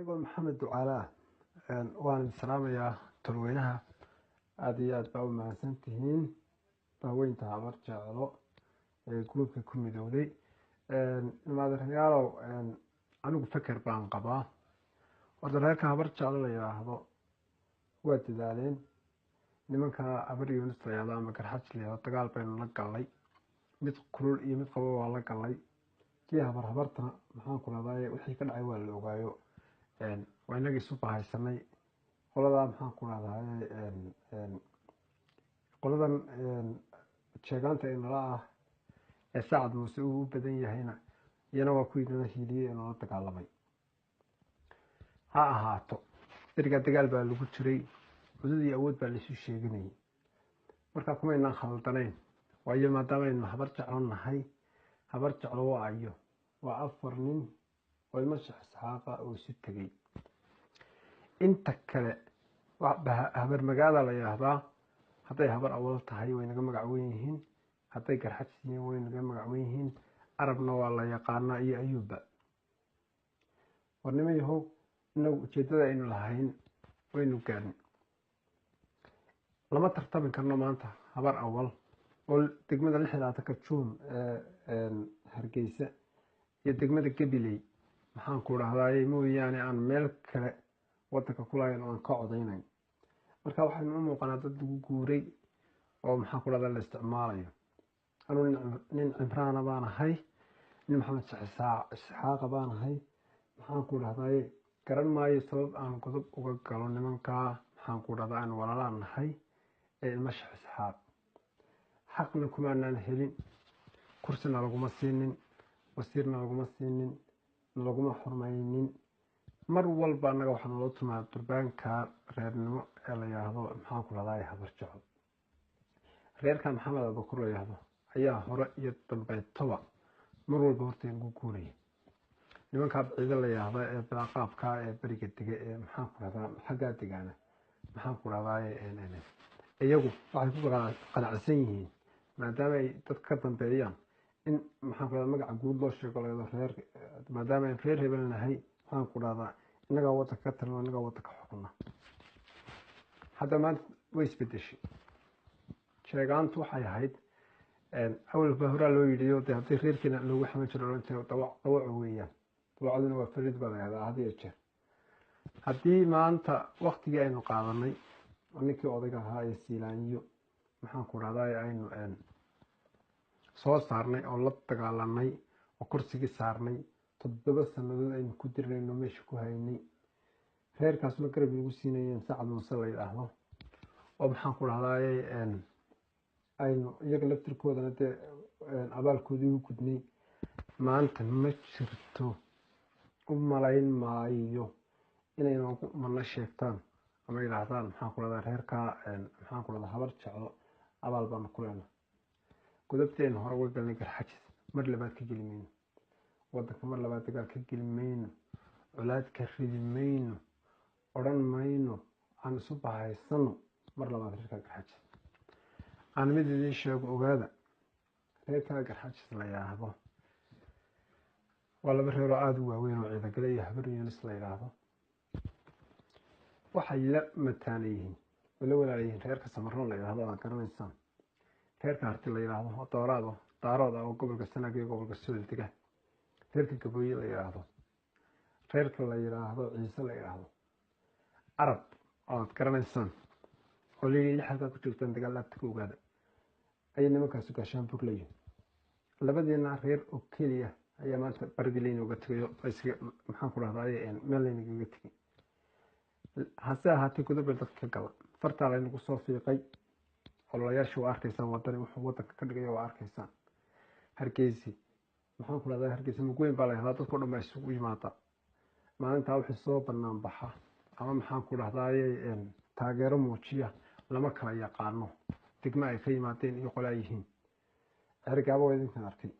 anigoo maxamed ducaala waan salaamayaa tolweynaha aad iyo aad baa u mahadsan tihiin baaweynta habar jeclo ee gruubka ku midowday ilmaadareyaalow anigu feker baan qabaa horta reerka habar jeclo la yidhaahdo waa dadaaleen nimanka habar yunis la yidhahdo ama garxaj la yidhahdo dagaal baynu la galnay mid kulul iyo mid qabo waa la galnay kii habartana maxaan ku leedahay wixii ka dhacay waa la ogaayo waa inagii isu bahaysanay qoladaa maxaan ku leedahay qoladan sheegaanta inala ah ee sacad muuse uu u badan yahayna iyana waa kuwii nala hiiliyey ee nala dagaalamay ha ahaato erigaa dagaal baa lagu jiray cudud iyo awood baa laisu sheeganayay markaa kumaynaan khaldanayn waayo maadaamaaynu habar jeclo nahay habar jeclo waayo waa 4 nin oo ilmo sheekh isxaaqa oo isu tegay inta kale habar magaala la yiraahdaa hadday habar awal tahay way naga magac weyn yihiin hadday garxaj yihiin way naga magac weyn yihiin arabna waa la yaqaanaa iyo ayuuba warnimayahow inagu ujeedada aynu lahayn waynu gaadhin lama tartami karno maanta habar awal oo degmada 16 juun hargeysa iyo degmada gabiley maxaan ku raahday mooyaane aan meel kale wadanka ku lahayn oo aan ka codeynayn marka waxaan u muuqanaa dad lagu guuray oo maxaan ku raahdaa la isticmaalayo anu nin cimraana baan ahay nin maxamed isxaaqa baan ahay maxaan ku raahday garan maayo sabab aan godob uga galo nimanka maxaan ku raahdaa aan walaalaan nahay ee ilmo sheekh isxaaq xaqna kumaanaan helin kursina laguma siinin wasiirna laguma siinin laguma xurmaynin mar walba anaga waxaa naloo tumaa durbaanka reernimo ee la yidhaahdo maxaan ku raahdaa habar jeclo reerka maxamed abakur la yidhaahdo ayaa hore iyo dambeetoba mar walba horta ugu guuraya nimankaa ciido la yidhaahdo ee bilaaqaabka ee beriga dega ee maxaan ku raahdaa xaggaa degaana maxaan ku raahdaa iyagu waxay ku qanacsan yihiin maadaama ay dad ka dambeeyaan in maxaan ku raahdaa magaca guud loo sheego leedo reer maadaama aan reer hebel nahay maxaan ku raahdaa inagaa wadanka ka talino inagaa wadanka xukuna hadda maanta way isbedeshay sheegaantu waxay ahayd awalba horaa loo yidhiyo de haddii reerkeena loogu xaman jiro oran jiro dawaco weeyaan dawacaduna waa farid baa la yihahdaa had iyo jeer haddii maanta waktigii aynu qaadanay ninkii odayga ahaa ee siilaanyo maxaan ku raahdaa aynu soo saarnay oo la dagaalanay oo kursigii saarnay 7 sanadood aynu ku dirnayno meesha ku haynay reerkaasna garab igu siinayeen sacad muuse la yidhaahdo oo maxaan ku raahdaa aynu iyaga laftirkoodana dee abaalkoodii u gudnay maanta ma jirto u malayn maayo inay noogu mana sheegtaan ama yidhaahdaan maxaan ku raahdaa reerkaa maxaan ku raahdaa habar jeclo abaal baanu ku leenahay godobteena hore uga galnay garxajis mar labaad ka geli mayno wadanka mar labaad dagaal ka geli mayno colaad ka ridi mayno odhan mayno aan isu bahaysano mar labaad reerkaa garxajis aan mid idiin sheego ogaada reerkaa garxajis la yidhaahdo waa 2 reeroo aada u waaweyn oo ciidagale iyo habar yunis la yidhaahdo waxay la mataana yihiin oo la walaalayihiin reerka samaroon la yidhahdo aad garanaysaan reerka harti la yidhaahdo oo daarood ah oo gobolka sanaag iyo gobolka sool dega reerka gabooye la yidhaahdo reerka la yidhaahdo ciise la yidhaahdo arab aad garanaysaan oo leeyahay lixaad ku joogtaan dagaal aad ka ogaada ayay nimankaasi gaashaan bur leeyihiin labadeena reer oo keliya ayaa maanta baridii layna uga tegayo maxaan ku rahdaa meel layna uga tegay hase ahaatee godob dadka ka gala fartaa laynagu soo fiiqay ololayaasha waa arkaysaan wadani wuxuu wadanka ka dhigaya waa arkaysaan hargeysi maxaan ku rahdaa hargeysa mugweyn baa la yihahdaa dadkao dhan baa isugu yimaada maalintaa wixii soo banaan baxa ama maxaan ku rahdaa taageero muujiya lama kala yaqaano degmo ay ka yimaadeen iyo qolaa yihiin ceergaabo waa idinkan arkay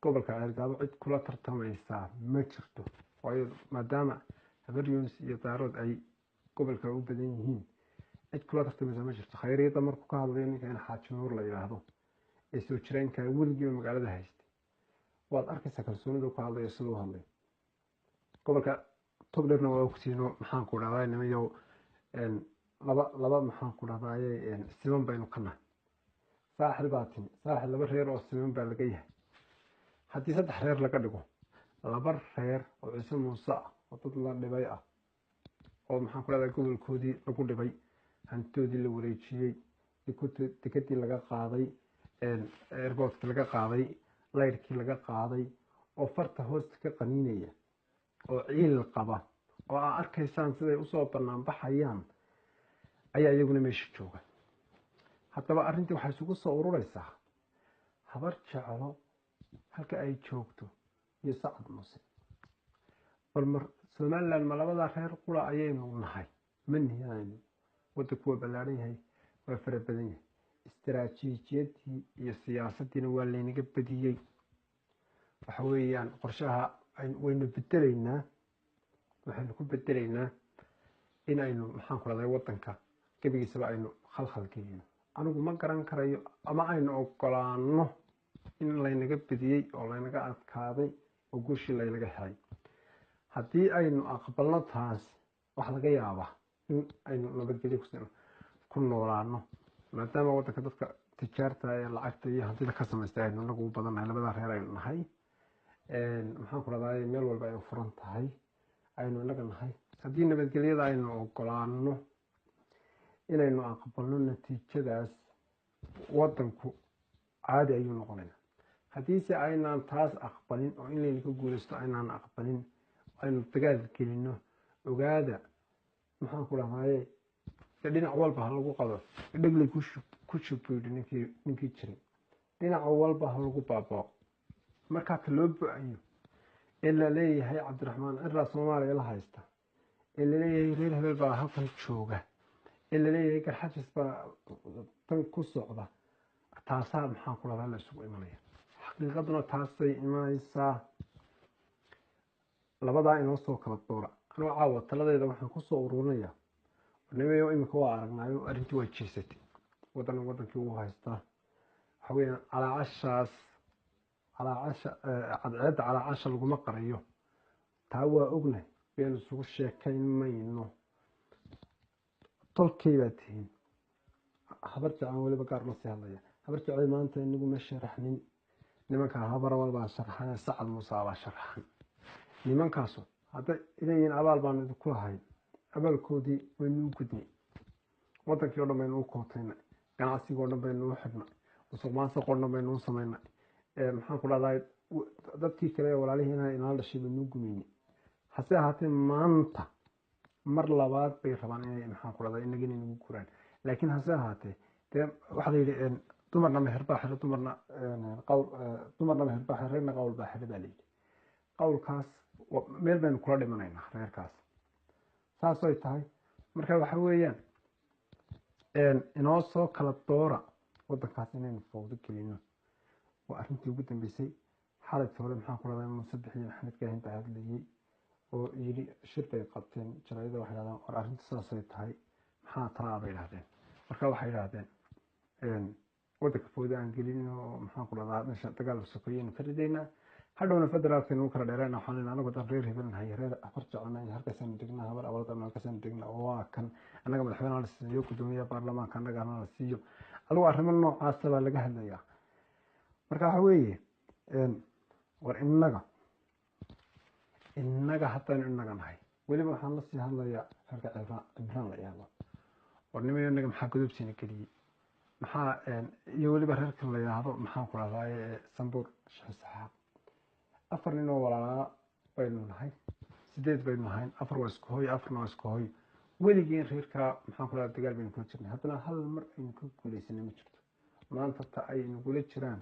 gobolka ceergaabo cid kula tartamaysaa ma jirto waayo maadaama habar yunis iyo daarood ay gobolka u badan yihiin cid kula tartamaysaa ma jirto khayriyada markuu ka hadlayo ninka in xaaji nuur la yidhaahdo ee soo jireenka weligiiba magaalada haystay waad arkaysaa kalsoonida ku hadlayo siduu hadlay gobolka togdherna waa ogtiino maxaan ku dhahdaa nimayow laba maxaan ku dhahdaye siman baynu ka nahay saaxil baa timi saaxil laba reer oo siman baa laga yahay haddii 3 reer laga dhigo laba reer oo ciise muuse ah oo dad la dhibay ah oo maxaan ku dhahdaa gobolkoodii lagu dhibay hantoodii la wareejiyey tikadii laga qaaday airportkii laga qaaday layrkii laga qaaday oo farta hoosta ka qaniinaya oo ciil qaba oo aa arkaysaan siday usoo bannaan baxayaan ayaa iyaguna meesha jooga haddaba arrintii waxay isugu soo ururaysaa habar jeclo halka ay joogto iyo sacad muuse bal mar somaliland ma labadaa reer qura ayaynu nahay ma nihayno waddanku waa ballaaran yahay waa fara badan yahay istaraatiijiyadii iyo siyaasaddiina waa laynaga badiyey waxa weeyaan qorshaha waynu bedelaynaa waxaynu ku bedelaynaa in aynu maxaan ku dhahday waddanka gebigiisaba aynu khalkhal gelino anigu ma garan karayo ama aynu ogolaano in laynaga badiyey oo laynaga adkaaday oo guushii laynaga helay haddii aynu aqbalno taas wax laga yaabaa in aynu nabadgelyo ku noolaano maadaama waddanka dadka tijaarta ee lacagta iyo hantida ka samaysta aynu inagu u badannahay labadaa reer aynu nahay maxaan ku dhahdaa meel walba ay furan tahay aynu inaga nahay haddii nabadgelyada aynu ogolaano inaynu aqbalno natiijadaas waddanku caadi ayuu noqonayaa haddiise aynaan taas aqbalin oo in laynaga guulaysto aynaan aqbalin aynu dagaal gelino ogaada maxaan ku dhahdaye dhinac walba ha lagu qado dhegley ku shubuydi ninkii jiray dhinac walba ha lagu baabao markaa ka loo bo-ayo ee laleeyahay cabdiraxmaan ciraa soomaaliya la haysta ee laleeyahay reer hebel baa halkan jooga ee laleeyahay garxajis baa tan ku socda taasaa maxaan ku dhahdaa la isugu imanaya xaqiiqaduna taasay imanaysaa labadaa inoo soo kala doora anuu caawa taladeeda waxaan kusoo ururinayaa nimayo iminka waa aragnaayo arrintii waa jeesatay wadankii uu haystaa waxa weeyaan cadceedda calaacasha laguma qarayo taa waa ognahay baynu isugu sheekayn mayno tolkay baa tihiin habar jeclaan weliba gaar ma sii hadlaya habar jeclay maanta inagu ma sharaxnin nimankaa habarawal baa sharaxan sacad muuse baa sharaxan nimankaasu hadday idayin abaal baanu idinku lahayn abaalkoodii waynu u gudnay wadankii o dhan baynu u kootaynay ganacsigii o dhan baynu u xidhnay musuq maasuq o dhan baynu u samaynay maxaan ku dhahdaa dadkii kale ee walaalihiina inala dhashay baynu u gumaynay hase ahaatee maanta mar labaad bay rabaan inay maxaan ku dhahdaa inagina inagu guraan laakiin hase ahaatee dee waxaa la yidhi dumarna meher baa xidho dumarna meher baa xidho reerna qawl baa xidho baa la yidhi qawlkaas meel baynu kula dhimanaynaa reerkaas saasay tahay marka waxa weeyaan inoo soo kala doora waddankaas inaynu fawdo gelino waa arrintii ugu dambeysay xalayta hore maxaan ku dhahdaa muuse bixiye maxamed kaahin baa hadlayey oo yidhi shir bay qabteen jaraayada waxay dhahdeen war arrinta saasay tahay maxaa talaa bay idhahdeen marka waxay idhahdeen waddanka fawdo aan gelin oo maxaan ku dhahdaa meesha dagaal sokeeyeynu ka ridaynaa hadhowna federaalkaynu u kala dheerayna waxaan leenahay anagu dad reer hebel nahay reer afar jecelnahay halkaasaanu degnaa habar awaldan halkaasaanu degnaa oo waa kan annaga madaxweynaha la siiyo gudoomiyaha baarlamaanka annagana la siiyo adigu arrimo noocaasa baa laga hadlayaa marka waxa weeye war innaga haddaynu innaga nahay weliba waxaan lasii hadlayaa reerka cimraan la yihahdo war nimayo innaga maxaa godobsiina geliyey maxaa iyo weliba reerka la yihahdo maxaan ku dhahdaye sambuur sheekh saxaaq 4 nin oo walaalaa baynu nahay 8 baynu nahay 4 waa isku hooy 4na waa isku hooy weligeen reerka maxaan ku dhahdaa dagaal baynu kula jirnay haddana hal mar aynu ka guulaysanay ma jirto maanta ta aynu gula jiraan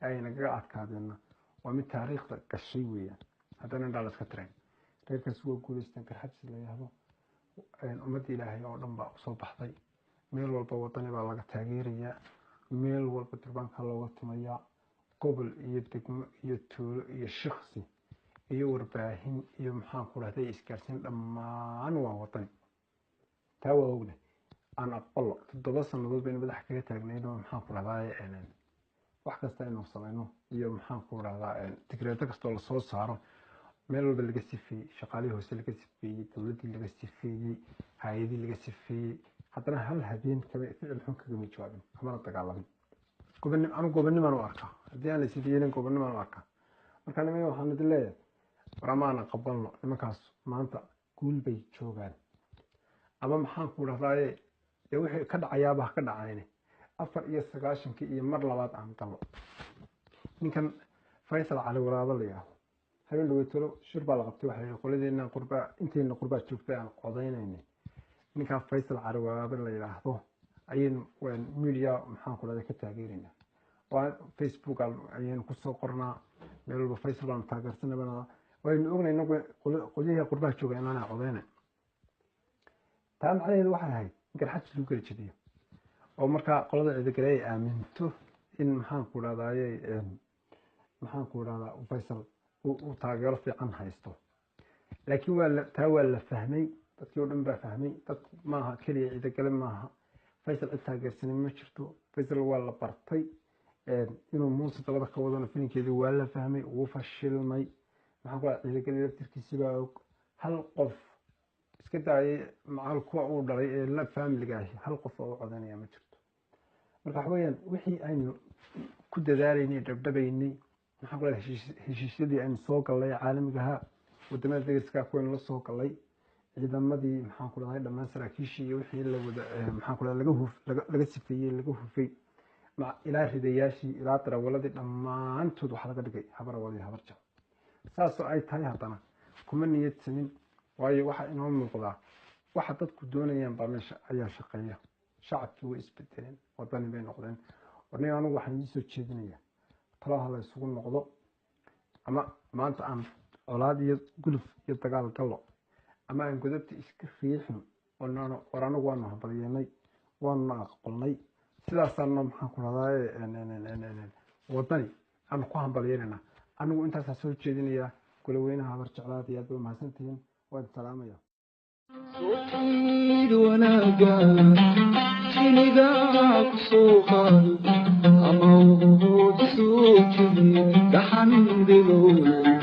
ay nagaga adkaadeenna waa mid taariikhda gashay weeyaan haddana indhaa la iska tirayn reerkaas waa guulaystaan garxajis la yihahdo ummadda ilaahay oo dhan baa usoo baxday meel walba wadani baa laga taageerayaa meel walba durbaanka looga tumayaa gobol iyo degmo iyo tuulo iyo shaksi iyo warbaahin iyo maxaan ku dhahday isgaarsiin dhammaan waa wadani taa waa ogna aan aqbalo 7 sannadood baynu madaxa kaga taagnayno maxaan ku dhahdaa wax kasta inuu samayno iyo maxaan ku dhahdaa tigreedo kastoo lasoo saaro meel walba laga sifeeyey shaqaalihii hoose laga sifeeyey dowladdii laga sifeeyey hay-adii laga sifeeyey haddana hal habeen kale ficil xun kagama jawaabin kamana dagaalamin anu gobonnimaan u arkaa haddii aan la sideeynin gobonnimaan u arkaa marka nimanka waxaan idin leeyahay war amaana qabalno nimankaas maanta guul bay joogaan ama maxaan ku dhahdaaye dee wixii ka dhacayaaba ha ka dhacayne 94 iyo mar labaad aan galno ninkan Faysal Cali Waraabo la yiraahdo habeen dhaweytolo shir baa la qabtay waxay qoladeenna inteena qurbaa joogtay aan codaynayna ninka Faysal Cali Waraabo la yiraahdo ayeen media maxaan ku dhaday ka taageerina waa Facebook ayeen ku soo qornaa meel walba Faysal aan taageersanayna waynu ognaynaa qolyaha qurbaa joogay inaan codaynay taan macnaheedu waxay ahayd garxad lagu kala jeediyo oo marka qolada ciidanka ay aaminto in maxaan ku dhahdaa Faysal uu taageero fiican haysto laakiin waa la fahmay dadkii oo dhan baa fahmay dad maaha kaliya ciidanka maaha Faysal cid taageersan ma jirto Faysal waa la bartay inuu muuse dabada ka wadana filinkeedii waa la fahmay uu fashilmay maxaan ku dhahdaa ciidanka laftirkiisa baa hal qof iska daayay macal kuwa uu dhalay ee la family-ga hal qof oo codanaya ma jirto marka waxweeyaan wixii aynu ku dadaalaynay dhabdhabaynay maxaan ku leeyahay heshiisyadii aynu soo galnay caalamiga ah wadamada degdegska kuwan la soo galnay ciidamadii maxaan ku leeyahay dhammaan saraakiishii iyo wixii la wada maxaan ku leeyahay laga sifeeyay laga hufay ilaa ridayaashii ilaa darawaladii dhammaantood waxa laga dhigay habar wadi habar jaw saasoo ay tahay haddana kuma niyad samin waayo waxa inoo muuqda waxa dadku doonayaan baa meesha ayaa shaqeeya shacabkii way isbedeleen wadani bay noqdeen warnay anigu waxaan soo jeedinayaa talaha la isugu noqdo ama maanta aan colaad iyo guluf iyo dagaal gallo ama aan godobta iska riixno war anigu waanu hambalyeennay waanu aqbalnay sidaasaan maxaan ku dhahdaa wadani aan ku hambalyeynayna anigu intaas soo jeedinayaa goloweynaha habar jeclaad iyo aad mahadsantihiin waan salaamaya صوتي وناقا شنقاك صوخان أموت صوتي دحن بلول